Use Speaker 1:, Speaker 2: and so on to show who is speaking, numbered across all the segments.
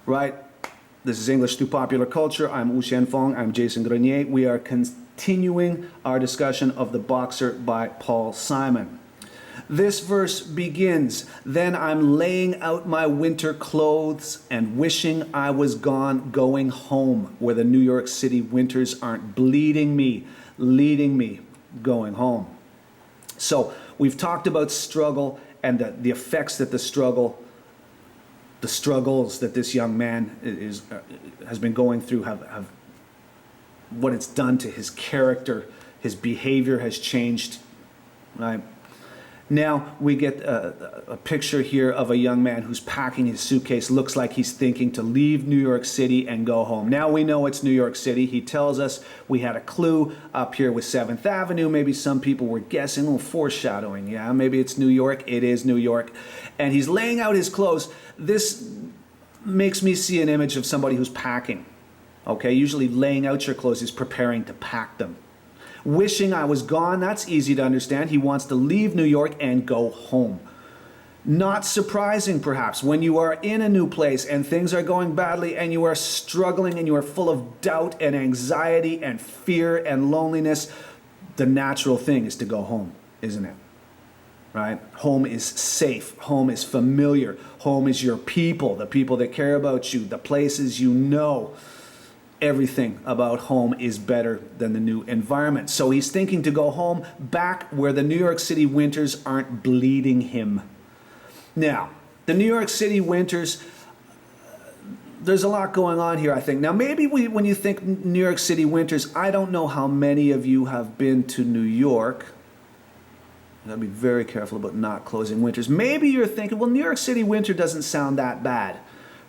Speaker 1: right? This is English through popular culture. I'm Wu Xianfeng. I'm Jason Grenier. We are continuing our discussion of The Boxer by Paul Simon. This verse begins, "Then I'm laying out my winter clothes and wishing I was gone, going home, where the New York City winters aren't bleeding me, leading me, going home." So we've talked about struggle and the effects that the struggles that this young man has been going through have what it's done to his character. His behavior has changed, right? Now we get a picture here of a young man who's packing his suitcase. Looks like he's thinking to leave New York City and go home. Now we know it's New York City. He tells us we had a clue up here with 7th Avenue. Maybe some people were guessing, a little foreshadowing. Yeah, maybe it's New York. It is New York. And he's laying out his clothes. This makes me see an image of somebody who's packing. Okay, usually laying out your clothes is preparing to pack them. Wishing I was gone, that's easy to understand. He wants to leave New York and go home. Not surprising, perhaps, when you are in a new place and things are going badly and you are struggling and you are full of doubt and anxiety and fear and loneliness, the natural thing is to go home, isn't it? Right? Home is safe. Home is familiar. Home is your people, the people that care about you, the places you know. Everything about home is better than the new environment. So he's thinking to go home, back where the New York City winters aren't bleeding him. Now, the New York City winters, there's a lot going on here, I think. Now, maybe when you think New York City winters, I don't know how many of you have been to New York. I've got to be very careful about not closing winters. Maybe you're thinking, well, New York City winter doesn't sound that bad.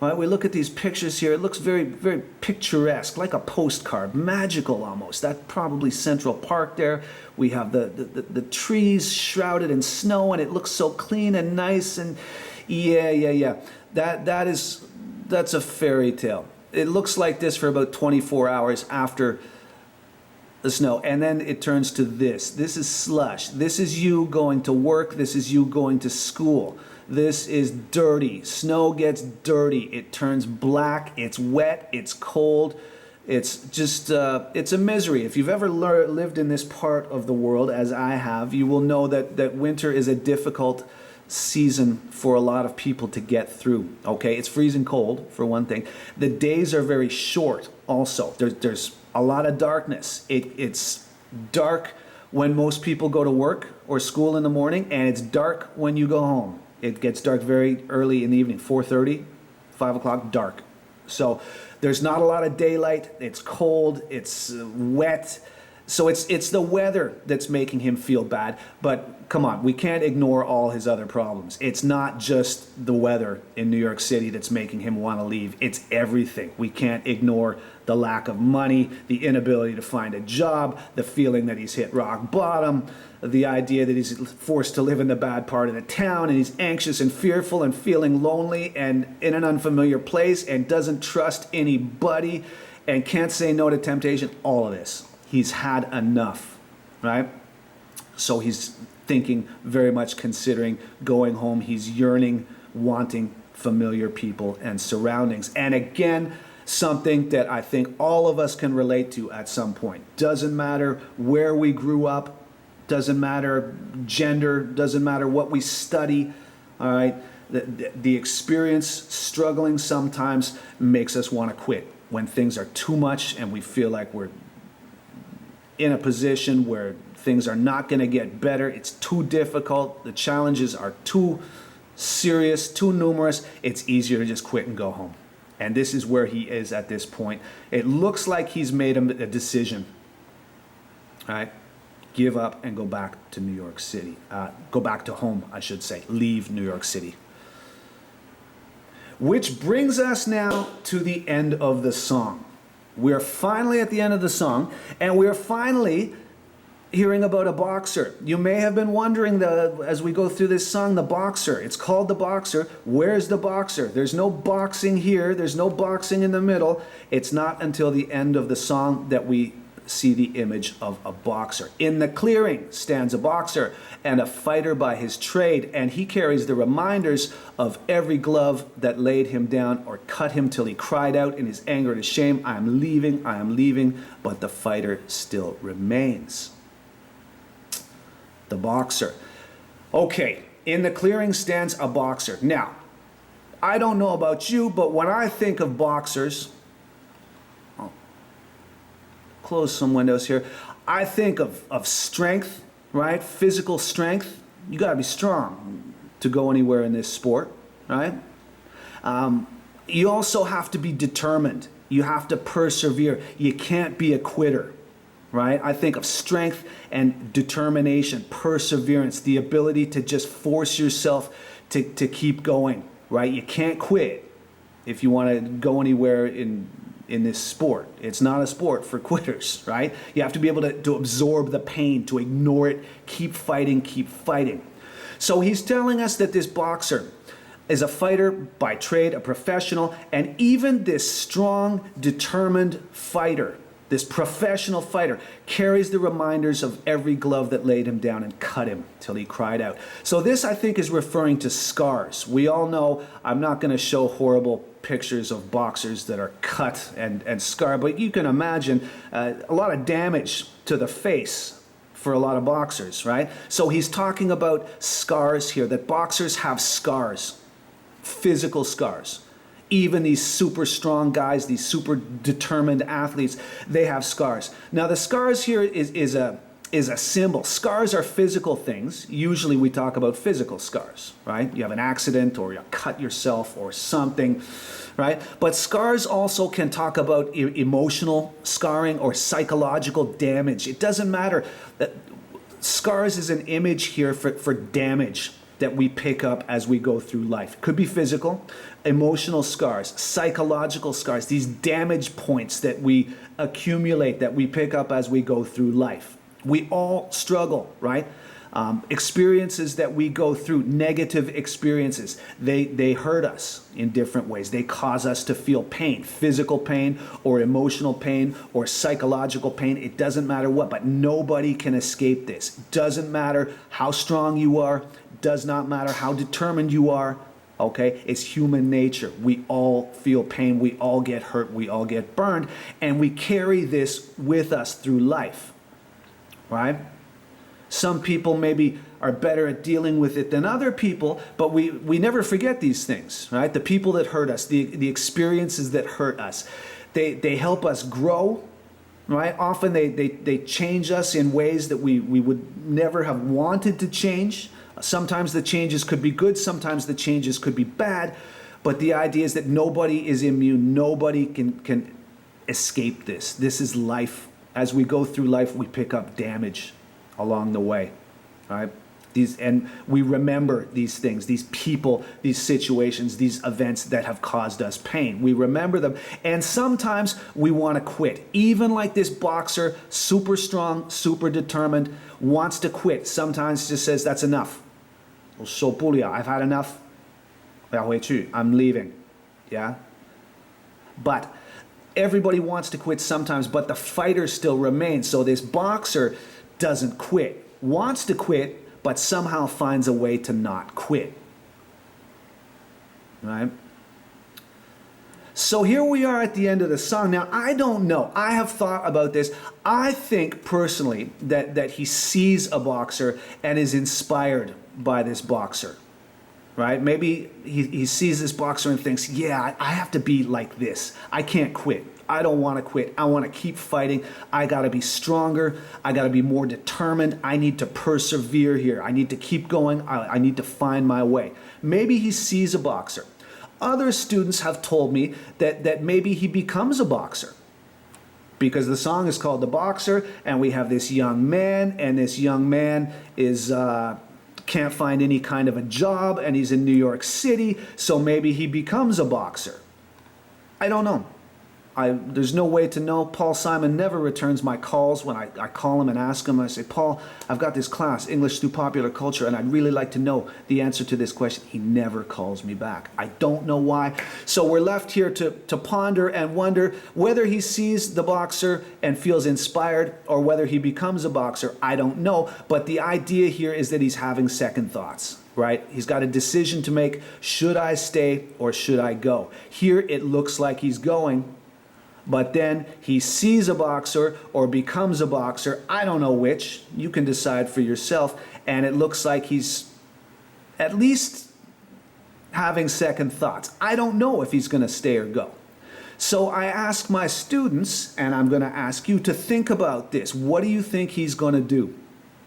Speaker 1: Right, we look at these pictures here. It looks very, very picturesque, like a postcard, magical almost. That's probably Central Park there. We have the trees shrouded in snow, and it looks so clean and nice. And yeah. That's a fairy tale. It looks like this for about 24 hours after the snow, and then it turns to this. This is slush. This is you going to work. This is you going to school. This is dirty. Snow gets dirty. It turns black. It's wet. It's cold. It's just, it's a misery. If you've ever lived in this part of the world, as I have, you will know that winter is a difficult season for a lot of people to get through. Okay, it's freezing cold, for one thing. The days are very short also. There's a lot of darkness. It's dark when most people go to work or school in the morning, and it's dark when you go home. It gets dark very early in the evening, 4:30, 5 o'clock, dark. So there's not a lot of daylight. It's cold. It's wet. So it's the weather that's making him feel bad. But come on, we can't ignore all his other problems. It's not just the weather in New York City that's making him want to leave. It's everything. We can't ignore the lack of money, the inability to find a job, the feeling that he's hit rock bottom, the idea that he's forced to live in the bad part of the town, and he's anxious and fearful and feeling lonely and in an unfamiliar place and doesn't trust anybody and can't say no to temptation. All of this. He's had enough, right? So he's thinking, very much considering going home. He's yearning, wanting familiar people and surroundings. And again, something that I think all of us can relate to at some point. Doesn't matter where we grew up, doesn't matter gender, doesn't matter what we study, all right? The experience, struggling sometimes, makes us want to quit. When things are too much and we feel like we're in a position where things are not going to get better, it's too difficult, the challenges are too serious, too numerous, it's easier to just quit and go home. And this is where he is at this point. It looks like he's made a decision. All right? Give up and go back to New York City. Go back to home, I should say. Leave New York City. Which brings us now to the end of the song. We're finally at the end of the song, and we're finally hearing about a boxer. You may have been wondering, as we go through this song, the boxer. It's called The Boxer. Where's the boxer? There's no boxing here. There's no boxing in the middle. It's not until the end of the song that we see the image of a boxer. In the clearing stands a boxer and a fighter by his trade, and he carries the reminders of every glove that laid him down or cut him till he cried out in his anger and his shame, I am leaving, but the fighter still remains. The boxer. Okay, in the clearing stands a boxer. Now, I don't know about you, but when I think of boxers, I'll close some windows here. I think of strength, right? Physical strength. You got to be strong to go anywhere in this sport, right? You also have to be determined. You have to persevere. You can't be a quitter, right? I think of strength and determination, perseverance, the ability to just force yourself to keep going, right? You can't quit if you want to go anywhere in this sport. It's not a sport for quitters, right? You have to be able to absorb the pain, to ignore it, keep fighting, keep fighting. So he's telling us that this boxer is a fighter by trade, a professional, and even this strong, determined fighter, this professional fighter, carries the reminders of every glove that laid him down and cut him till he cried out. So this, I think, is referring to scars. We all know, I'm not going to show horrible pictures of boxers that are cut and scarred, but you can imagine a lot of damage to the face for a lot of boxers, right? So he's talking about scars here, that boxers have scars, physical scars. Even these super strong guys, these super determined athletes, they have scars. Now the scars here is a symbol. Scars are physical things. Usually we talk about physical scars, right? You have an accident or you cut yourself or something, right? But scars also can talk about emotional scarring or psychological damage. It doesn't matter. Scars is an image here for damage that we pick up as we go through life. It could be physical, emotional scars, psychological scars, these damage points that we accumulate, that we pick up as we go through life. We all struggle, right? Experiences that we go through, negative experiences, they hurt us in different ways. They cause us to feel pain, physical pain or emotional pain or psychological pain. It doesn't matter what, but nobody can escape this. Doesn't matter how strong you are, does not matter how determined you are, okay? It's human nature. We all feel pain, we all get hurt, we all get burned, and we carry this with us through life, right? Some people maybe are better at dealing with it than other people, but we never forget these things, right? The people that hurt us, the experiences that hurt us, they help us grow, right? Often they change us in ways that we would never have wanted to change. Sometimes the changes could be good, sometimes the changes could be bad, but the idea is that nobody is immune, nobody can escape this. This is life. As we go through life, we pick up damage along the way, right? And we remember these things, these people, these situations, these events that have caused us pain. We remember them, and sometimes we want to quit. Even like this boxer, super strong, super determined, wants to quit. Sometimes just says, that's enough. I've had enough. I'm leaving. Yeah? But everybody wants to quit sometimes, but the fighter still remains. So this boxer doesn't quit, wants to quit, but somehow finds a way to not quit. Right? So here we are at the end of the song. Now, I don't know. I have thought about this. I think personally that he sees a boxer and is inspired by this boxer. Right? Maybe he sees this boxer and thinks, yeah, I have to be like this. I can't quit. I don't want to quit. I want to keep fighting. I got to be stronger. I got to be more determined. I need to persevere here. I need to keep going. I need to find my way. Maybe he sees a boxer. Other students have told me that maybe he becomes a boxer, because the song is called The Boxer, and we have this young man, and this young man is can't find any kind of a job, and he's in New York City, so maybe he becomes a boxer. I don't know. There's no way to know. Paul Simon never returns my calls when I call him and ask him. I say, Paul, I've got this class, English through Popular Culture, and I'd really like to know the answer to this question. He never calls me back. I don't know why. So we're left here to ponder and wonder whether he sees the boxer and feels inspired or whether he becomes a boxer. I don't know. But the idea here is that he's having second thoughts. Right? He's got a decision to make. Should I stay or should I go? Here it looks like he's going, but then he sees a boxer or becomes a boxer. I don't know which. You can decide for yourself. And it looks like he's at least having second thoughts. I don't know if he's going to stay or go. So I ask my students, and I'm going to ask you to think about this. What do you think he's going to do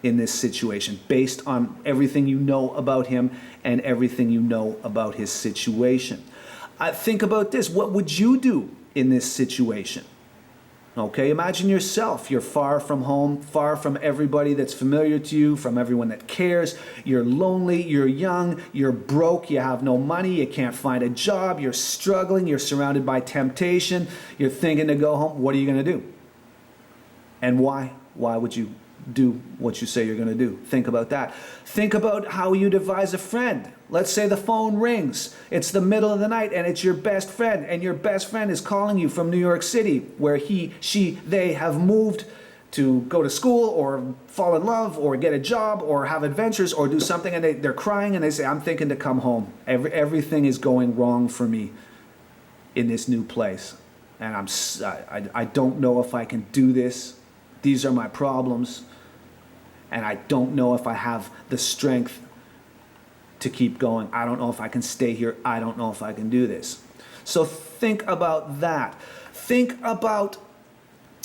Speaker 1: in this situation, based on everything you know about him and everything you know about his situation? Think about this. What would you do in this situation? Okay, imagine yourself. You're far from home, far from everybody that's familiar to you, from everyone that cares. You're lonely, you're young, you're broke, you have no money, you can't find a job, you're struggling, you're surrounded by temptation, you're thinking to go home. What are you going to do? And why? Why would you do what you say you're going to do? Think about that. Think about how you'd advise a friend. Let's say the phone rings. It's the middle of the night and it's your best friend, and your best friend is calling you from New York City, where he, she, they have moved to go to school or fall in love or get a job or have adventures or do something, and they're crying and they say, I'm thinking to come home. Everything is going wrong for me in this new place, and I don't know if I can do this. These are my problems, and I don't know if I have the strength to keep going. I don't know if I can stay here. I don't know if I can do this. So think about that. Think about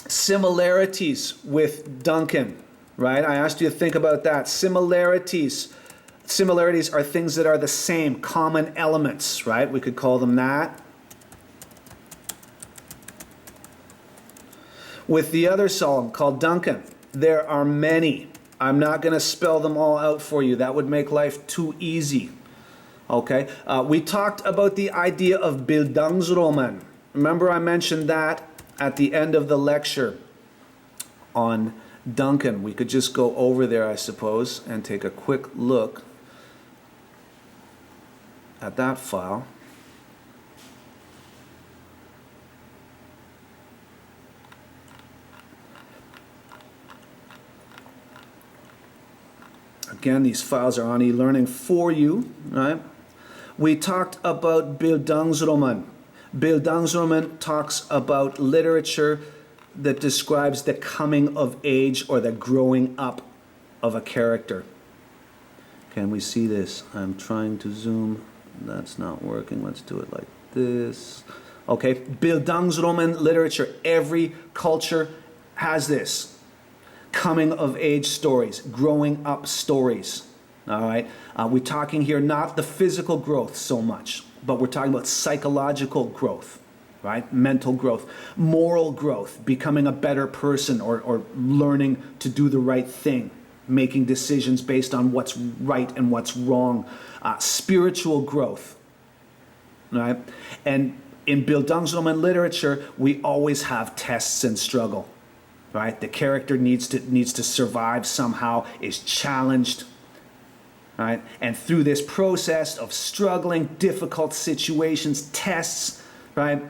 Speaker 1: similarities with Duncan, right? I asked you to think about that. Similarities. Similarities are things that are the same, common elements, right? We could call them that. With the other psalm called Duncan, there are many. I'm not going to spell them all out for you. That would make life too easy. Okay? We talked about the idea of Bildungsroman. Remember I mentioned that at the end of the lecture on Duncan. We could just go over there, I suppose, and take a quick look at that file. Again, these files are on eLearning for you, right? We talked about Bildungsroman. Bildungsroman talks about literature that describes the coming of age or the growing up of a character. Can we see this? I'm trying to zoom. That's not working. Let's do it like this. Okay, Bildungsroman literature. Every culture has this. Coming of age stories, growing up stories. All right, we're talking here not the physical growth so much, but we're talking about psychological growth, right? Mental growth, moral growth, becoming a better person or learning to do the right thing, making decisions based on what's right and what's wrong, spiritual growth, right? And in Bildungsroman literature, we always have tests and struggle. Right? The character needs to survive somehow, is challenged, right? And through this process of struggling, difficult situations, tests, right?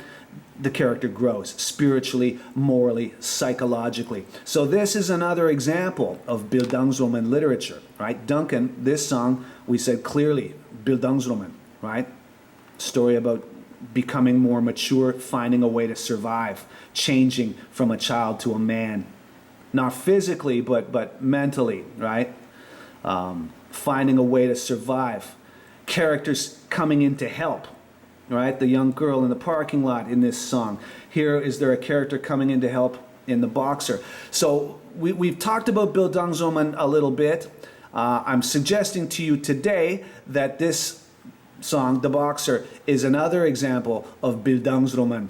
Speaker 1: The character grows spiritually, morally, psychologically. So this is another example of Bildungsroman literature, right? Duncan, this song, we said clearly, Bildungsroman, right? Story about becoming more mature, finding a way to survive, changing from a child to a man. Not physically, but mentally, right? Finding a way to survive. Characters coming in to help, right? The young girl in the parking lot in this song. Here is there a character coming in to help in the boxer. So we've talked about Bildungsroman a little bit. I'm suggesting to you today that this song, The Boxer, is another example of Bildungsroman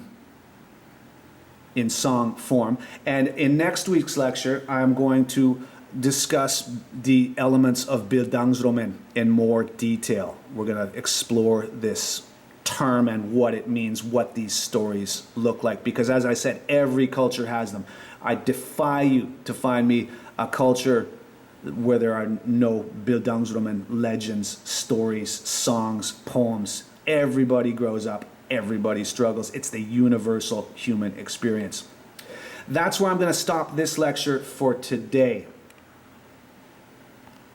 Speaker 1: in song form. And in next week's lecture, I'm going to discuss the elements of Bildungsroman in more detail. We're going to explore this term and what it means, what these stories look like. Because as I said, every culture has them. I defy you to find me a culture where there are no Bildungsroman legends, stories, songs, poems. Everybody grows up, everybody struggles. It's the universal human experience. That's where I'm going to stop this lecture for today.